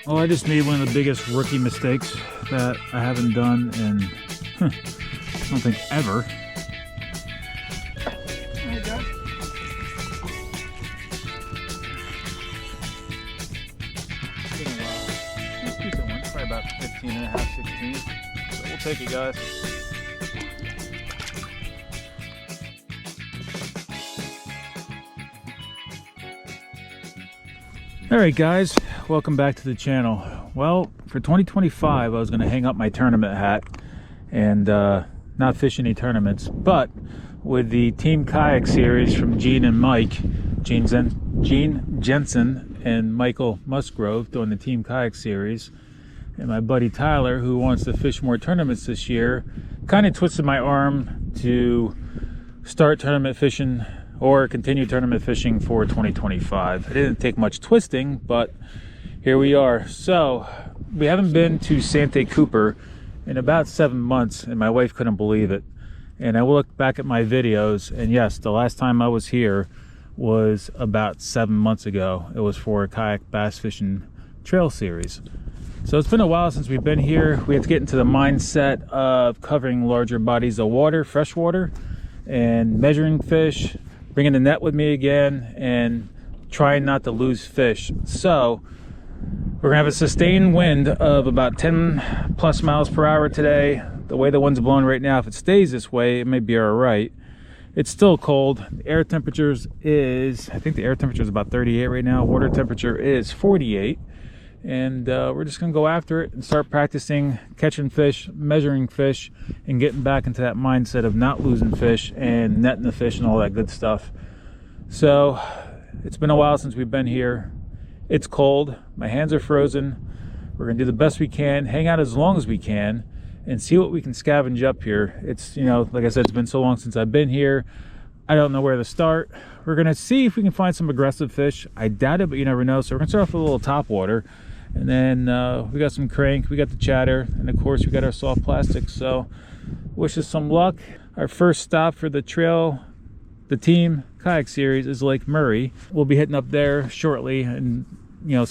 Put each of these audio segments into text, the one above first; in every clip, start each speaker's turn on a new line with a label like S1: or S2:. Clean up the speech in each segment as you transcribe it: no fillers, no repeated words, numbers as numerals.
S1: Well, I just made one of the biggest rookie mistakes that I haven't done in, I don't think ever. Hey guys. It's a decent one, probably about 15 and a half, 16. So we'll take it, guys. Alright guys, welcome back to the channel. Well, for 2025 I was going to hang up my tournament hat and not fish any tournaments, but with the Team Kayak series from Gene and Mike, Gene Jensen and Michael Musgrove doing the Team Kayak series, and my buddy Tyler, who wants to fish more tournaments this year, kind of twisted my arm to start tournament fishing or continue tournament fishing for 2025. It didn't take much twisting, but here we are. So we haven't been to Santa Cooper in about 7 months, and my wife couldn't believe it. And I looked back at my videos, and yes, the last time I was here was about 7 months ago. It was for a kayak bass fishing trail series. So it's been a while since we've been here. We have to get into the mindset of covering larger bodies of water, freshwater, and measuring fish, bringing the net with me again, and trying not to lose fish. So we're gonna have a sustained wind of about 10 plus miles per hour today. The way the wind's blowing right now, if it stays this way, it may be all right. It's still cold. The air temperatures is, I think the air temperature is about 38 right now. Water temperature is 48. And we're just gonna go after it and start practicing catching fish, measuring fish, and getting back into that mindset of not losing fish and netting the fish and all that good stuff. So it's been a while since we've been here. It's cold, my hands are frozen. We're gonna do the best we can, hang out as long as we can, and see what we can scavenge up here. It's, you know, like I said, it's been so long since I've been here. I don't know where to start. We're gonna see if we can find some aggressive fish. I doubt it, but you never know. So we're gonna start off with a little top water. And then we got some crank, we got the chatter, and of course we got our soft plastic. So wish us some luck. Our first stop for the trail, the Team Kayak series, is Lake Murray. We'll be hitting up there shortly and, you know,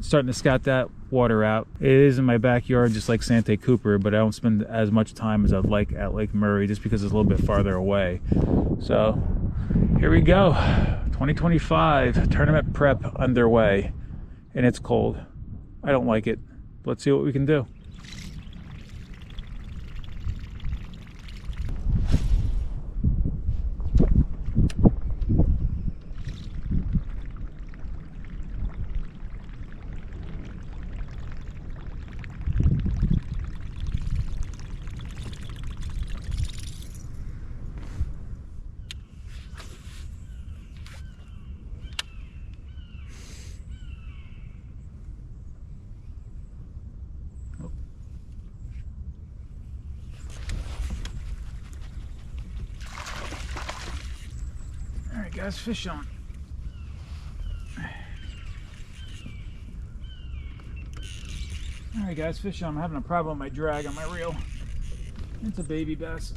S1: starting to scout that water out. It is in my backyard just like Santa Cooper, but I don't spend as much time as I'd like at Lake Murray just because it's a little bit farther away. So here we go. 2025 tournament prep underway, and it's cold. I don't like it. Let's see what we can do. Guys, fish on. Alright guys, fish on. I'm having a problem with my drag on my reel. It's a baby bass,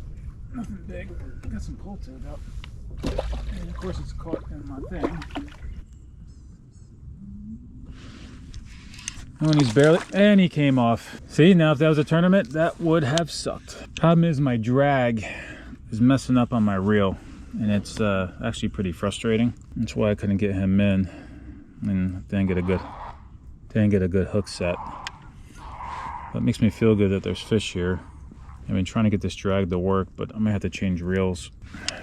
S1: nothing big. Got some pull to it up, and of course it's caught in my thing. And he's barely, and he came off. See, now if that was a tournament, that would have sucked. Problem is my drag is messing up on my reel, and it's actually pretty frustrating. That's why I couldn't get him in, and didn't get a good hook set. But it makes me feel good that there's fish here. I've been trying to get this drag to work, but I might have to change reels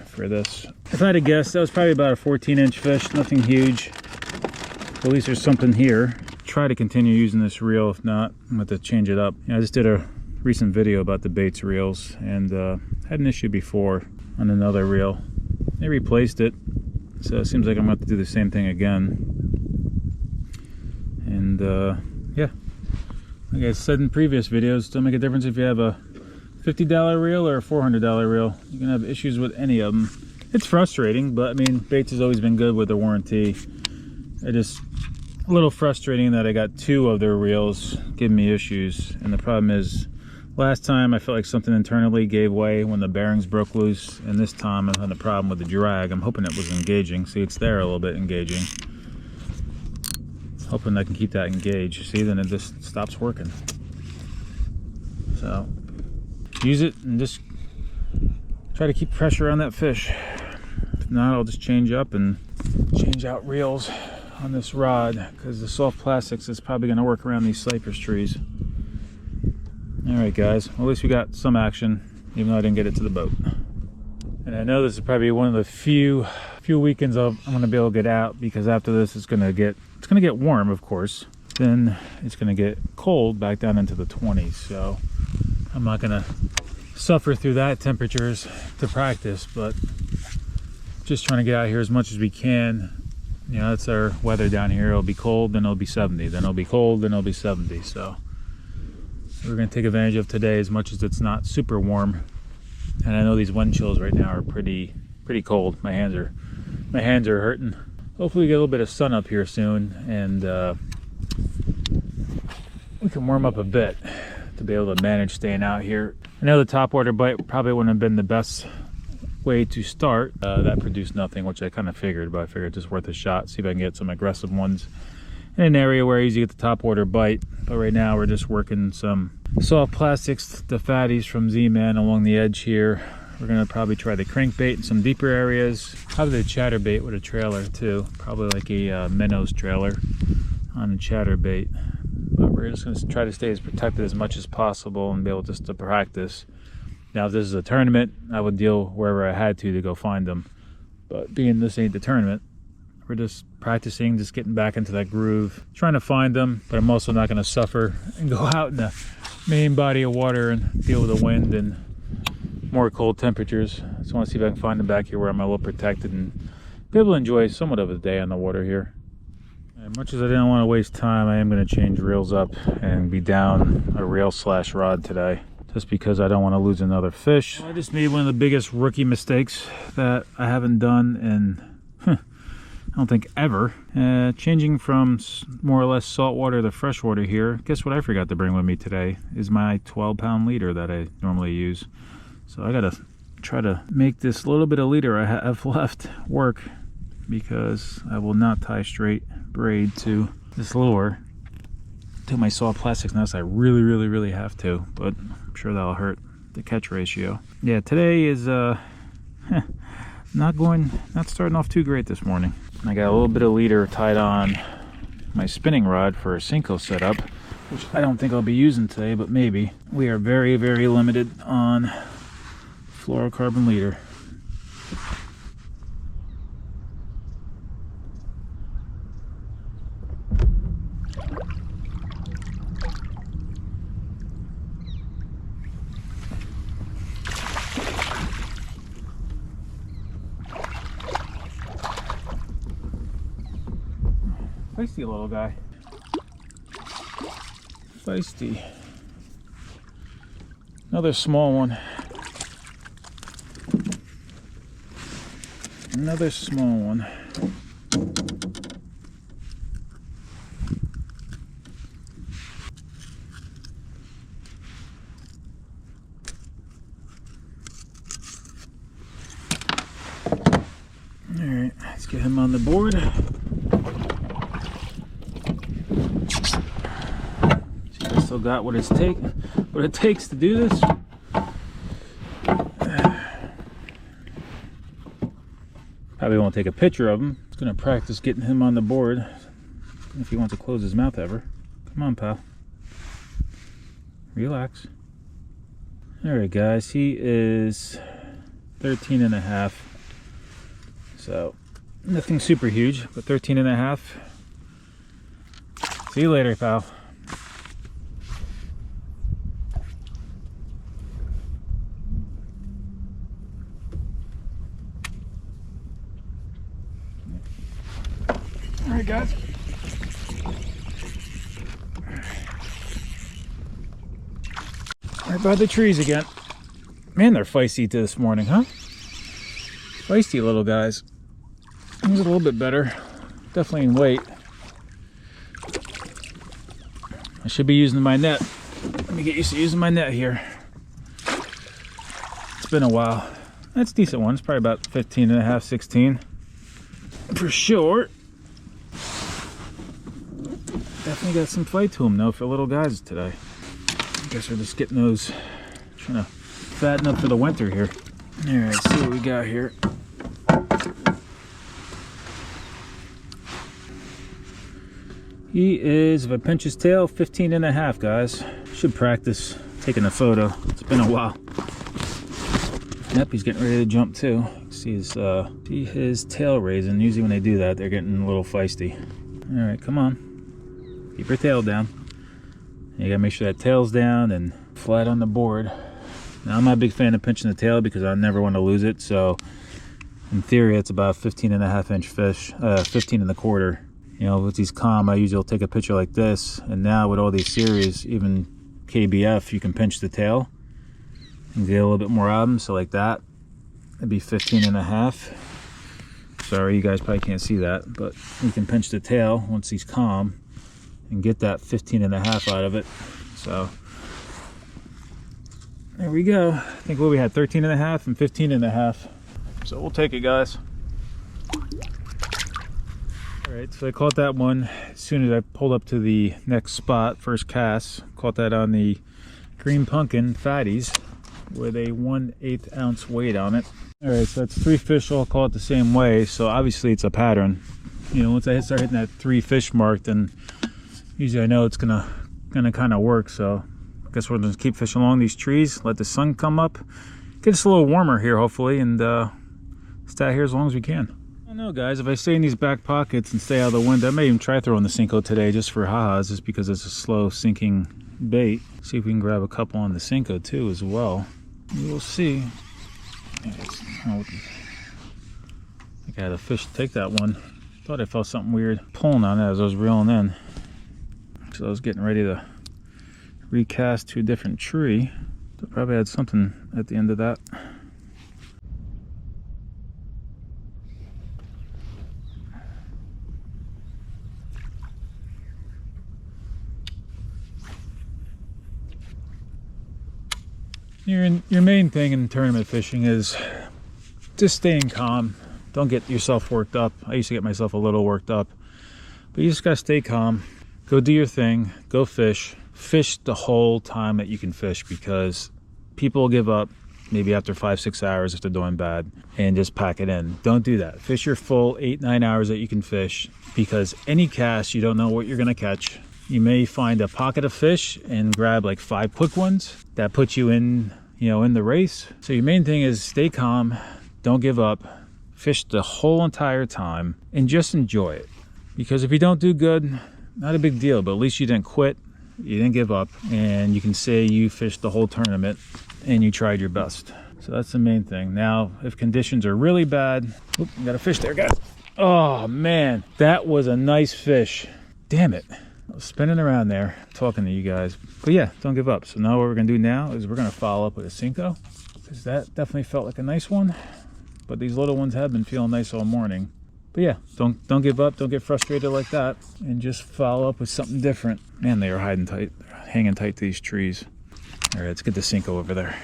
S1: for this. If I had to guess, that was probably about a 14-inch fish, nothing huge. At least there's something here. Try to continue using this reel. If not, I'm going to have to change it up. I just did a recent video about the Baits reels, and had an issue before on another reel. They replaced it, so it seems like I'm going to have to do the same thing again. And yeah, like I said in previous videos, it doesn't make a difference if you have a $50 reel or a $400 reel. You can have issues with any of them. It's frustrating, but I mean, Baits has always been good with their warranty. A little frustrating that I got 2 of their reels giving me issues, and the problem is, last time I felt like something internally gave way when the bearings broke loose, and this time I'm having a problem with the drag. I'm hoping it was engaging. See, it's there a little bit engaging. hoping I can keep that engaged. See, then it just stops working. So use it and just try to keep pressure on that fish. If not, I'll just change up and change out reels on this rod, because the soft plastics is probably going to work around these cypress trees. All right, guys, well, at least we got some action, even though I didn't get it to the boat. And I know this is probably one of the few weekends I'm going to be able to get out, because after this it's going to get warm, of course. Then it's going to get cold back down into the 20s. So I'm not going to suffer through that temperatures to practice, but just trying to get out here as much as we can. You know, that's our weather down here. It'll be cold, then it'll be 70, then it'll be cold, then it'll be 70. So we're going to take advantage of today as much as it's not super warm. And I know these wind chills right now are pretty cold. My hands are hurting. Hopefully we get a little bit of sun up here soon, and we can warm up a bit to be able to manage staying out here. I know the topwater bite probably wouldn't have been the best way to start. That produced nothing, which I kind of figured, but I figured it's just worth a shot. See if I can get some aggressive ones in an area where I usually get the topwater bite. But right now we're just working some soft plastics, the fatties from Z-Man along the edge here. We're gonna probably try the crankbait in some deeper areas. Probably the chatterbait with a trailer too. Probably like a minnows trailer on a chatterbait. But we're just gonna try to stay as protected as much as possible and be able just to practice. Now, if this is a tournament, I would deal wherever I had to go find them. But being this ain't the tournament, we're just practicing, just getting back into that groove, trying to find them. But I'm also not going to suffer and go out in the main body of water and deal with the wind and more cold temperatures. I just want to see if I can find them back here where I'm a little protected and be able to enjoy somewhat of a day on the water here. As much as I didn't want to waste time, I am going to change reels up and be down a reel / rod today, just because I don't want to lose another fish. I just made one of the biggest rookie mistakes that I haven't done in I don't think ever. Changing from more or less saltwater to freshwater here. Guess what I forgot to bring with me today is my 12-pound leader that I normally use. So I gotta try to make this little bit of leader I have left work, because I will not tie straight braid to this lure to my soft plastics unless I really have to, but I'm sure that'll hurt the catch ratio. Yeah, today is not starting off too great this morning. I got a little bit of leader tied on my spinning rod for a Senko setup, which I don't think I'll be using today, but maybe. We are very limited on fluorocarbon leader. Feisty little guy. Feisty. Another small one. Another small one. All right, let's get him on the board. Still got what it takes to do this. Probably won't take a picture of him. It's gonna practice getting him on the board if he wants to close his mouth ever. Come on, pal. Relax. All right, guys, he is 13.5. So nothing super huge, but 13.5. See you later, pal. All right, guys. Right by the trees again. Man, they're feisty this morning, huh? Feisty little guys. He's a little bit better. Definitely in weight. I should be using my net. Let me get used to using my net here. It's been a while. That's a decent one. It's probably about 15.5, 16. For sure. Definitely got some fight to them though for little guys today. I guess we're just getting those, trying to fatten up for the winter here. All right, see what we got here. He is, if I pinch his tail, 15.5, guys. Should practice taking a photo. It's been a while. Yep, he's getting ready to jump too. See his tail raising. Usually when they do that, they're getting a little feisty. All right, come on. Keep your tail down. You gotta make sure that tail's down and flat on the board. Now, I'm not a big fan of pinching the tail because I never want to lose it. So in theory, it's about 15.5-inch fish, 15.25. You know, with these calm, I usually will take a picture like this. And now with all these series, even KBF, you can pinch the tail and get a little bit more out of them. So like that, it'd be 15.5. Sorry, you guys probably can't see that, but you can pinch the tail once he's calm and get that 15.5 out of it. So there we go. I think what we had, 13.5 and 15.5. So we'll take it, guys. All right, so I caught that one as soon as I pulled up to the next spot, first cast. Caught that on the green pumpkin fatties with a 1/8 ounce weight on it. All right, so that's 3 fish all caught the same way. So obviously it's a pattern. You know, once I start hitting that 3 fish mark, then usually I know it's gonna kind of work. So I guess we're gonna keep fishing along these trees, let the sun come up, get us a little warmer here hopefully, and stay out here as long as we can. I don't know, guys, if I stay in these back pockets and stay out of the wind, I may even try throwing the Cinco today just for ha-has, just because it's a slow sinking bait. See if we can grab a couple on the Cinco too as well. We will see. I think I had a fish to take that one. Thought I felt something weird pulling on it as I was reeling in. So I was getting ready to recast to a different tree. So I probably had something at the end of that. Your main thing in tournament fishing is just staying calm. Don't get yourself worked up. I used to get myself a little worked up, but you just gotta stay calm. Go do your thing. Go fish. Fish the whole time that you can fish, because people will give up maybe after 5-6 hours if they're doing bad and just pack it in. Don't do that. Fish your full 8-9 hours that you can fish, because any cast, you don't know what you're gonna catch. You may find a pocket of fish and grab like 5 quick ones. That puts you in, you know, in the race. So your main thing is stay calm, don't give up, fish the whole entire time, and just enjoy it. Because if you don't do good, not a big deal, but at least you didn't quit, you didn't give up, and you can say you fished the whole tournament and you tried your best. So that's the main thing. Now, if conditions are really bad, oop, got a fish there, guys. Oh man, that was a nice fish. Damn it. I was spinning around there talking to you guys, but yeah, don't give up. So now what we're gonna do now is we're gonna follow up with a Cinco, because that definitely felt like a nice one, but these little ones have been feeling nice all morning. But yeah, don't give up, don't get frustrated like that, and just follow up with something different. Man, they are hiding tight, hanging tight to these trees. All right, let's get the Cinco over there.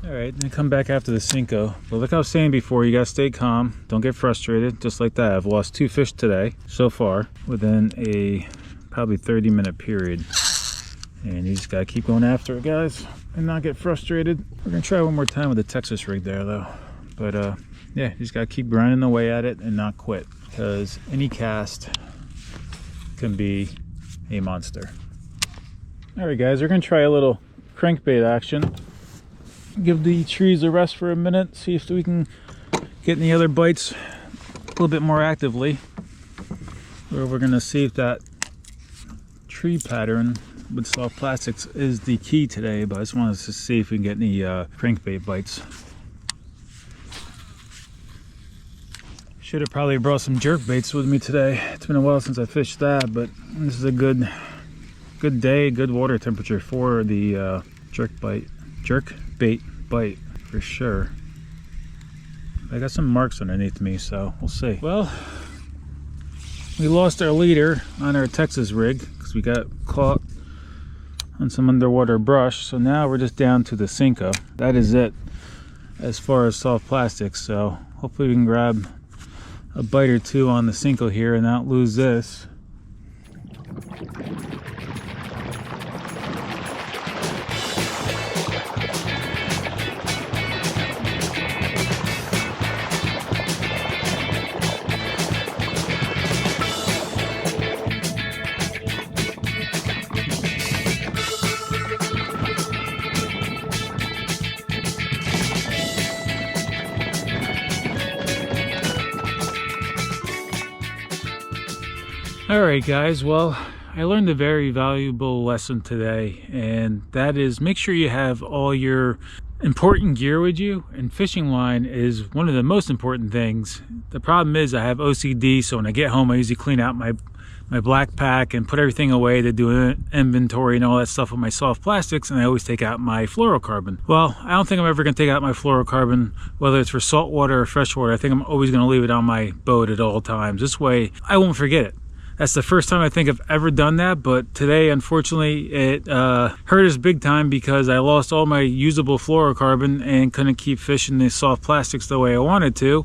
S1: All right, then come back after the Cinco. But like I was saying before, you gotta stay calm. Don't get frustrated, just like that. I've lost 2 fish today so far within a probably 30-minute period. And you just gotta keep going after it, guys, and not get frustrated. We're gonna try one more time with the Texas rig there though. But yeah, you just gotta keep grinding away at it and not quit, because any cast can be a monster. All right, guys, we're gonna try a little crankbait action. Give the trees a rest for a minute, see if we can get any other bites a little bit more actively. Where we're gonna see if that tree pattern with soft plastics is the key today, but I just wanted to see if we can get any crankbait bites. Should have probably brought some jerk baits with me today. It's been a while since I fished that, but this is a good day, good water temperature for the jerk bait bite for sure. I got some marks underneath me, so we'll see. Well, we lost our leader on our Texas rig because we got caught on some underwater brush. So now we're just down to the Cinco. That is it as far as soft plastics. So hopefully we can grab a bite or two on the Cinco here and not lose this. Alright guys, well, I learned a very valuable lesson today, and that is make sure you have all your important gear with you, and fishing line is one of the most important things. The problem is I have OCD, so when I get home I usually clean out my black pack and put everything away to do an inventory and all that stuff with my soft plastics, and I always take out my fluorocarbon. Well, I don't think I'm ever going to take out my fluorocarbon, whether it's for saltwater or freshwater. I think I'm always going to leave it on my boat at all times. This way I won't forget it. That's the first time I think I've ever done that, but today, unfortunately, it hurt us big time because I lost all my usable fluorocarbon and couldn't keep fishing the soft plastics the way I wanted to.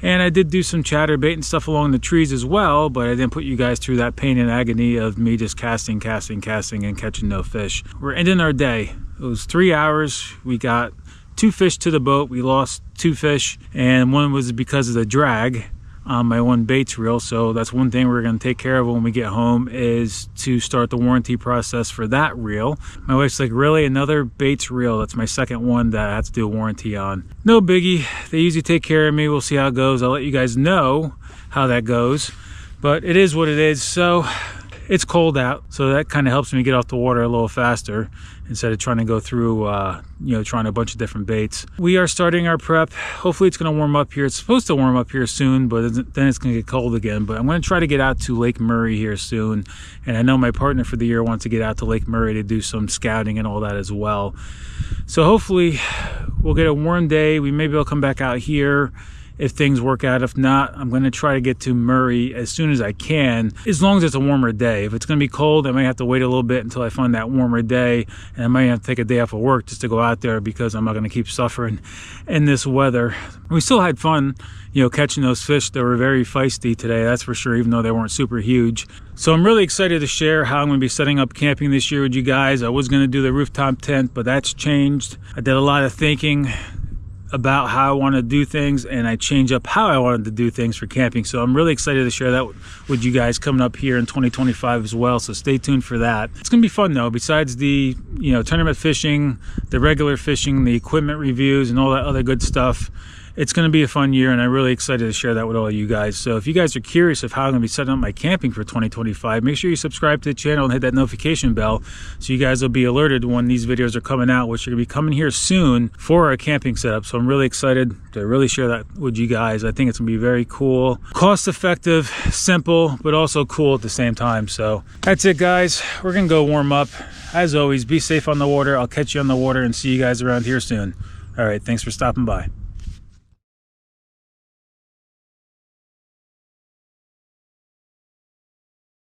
S1: And I did do some chatterbait and stuff along the trees as well, but I didn't put you guys through that pain and agony of me just casting, and catching no fish. We're ending our day. It was 3 hours. We got 2 fish to the boat. We lost 2 fish, and one was because of the drag on my one baits reel. So that's one thing we're going to take care of when we get home, is to start the warranty process for that reel. My wife's like, really, another baits reel? That's my second one that I have to do a warranty on. No biggie, they usually take care of me. We'll see how it goes. I'll let you guys know how that goes, but it is what it is. So it's cold out, so that kind of helps me get off the water a little faster instead of trying to go through trying a bunch of different baits. We are starting our prep. Hopefully it's going to warm up here. It's supposed to warm up here soon, but then it's going to get cold again. But I'm going to try to get out to Lake Murray here soon, and I know my partner for the year wants to get out to Lake Murray to do some scouting and all that as well. So hopefully we'll get a warm day. We maybe will come back out here if things work out. If not, I'm going to try to get to Murray as soon as I can, as long as it's a warmer day. If it's going to be cold, I might have to wait a little bit until I find that warmer day, and I might have to take a day off of work just to go out there, because I'm not going to keep suffering in this weather. We still had fun, catching those fish. They were very feisty today, that's for sure, even though they weren't super huge. So I'm really excited to share how I'm going to be setting up camping this year with you guys. I was going to do the rooftop tent, but that's changed. I did a lot of thinking about how I want to do things, and I changed up how I wanted to do things for camping. So I'm really excited to share that with you guys coming up here in 2025 as well. So stay tuned for that. It's gonna be fun though. Besides the tournament fishing, the regular fishing, the equipment reviews, and all that other good stuff, it's going to be a fun year, and I'm really excited to share that with all of you guys. So if you guys are curious of how I'm going to be setting up my camping for 2025, make sure you subscribe to the channel and hit that notification bell so you guys will be alerted when these videos are coming out, which are going to be coming here soon for our camping setup. So I'm really excited to really share that with you guys. I think it's going to be very cool, cost effective, simple, but also cool at the same time. So that's it, guys. We're going to go warm up. As always, be safe on the water. I'll catch you on the water and see you guys around here soon. All right, thanks for stopping by.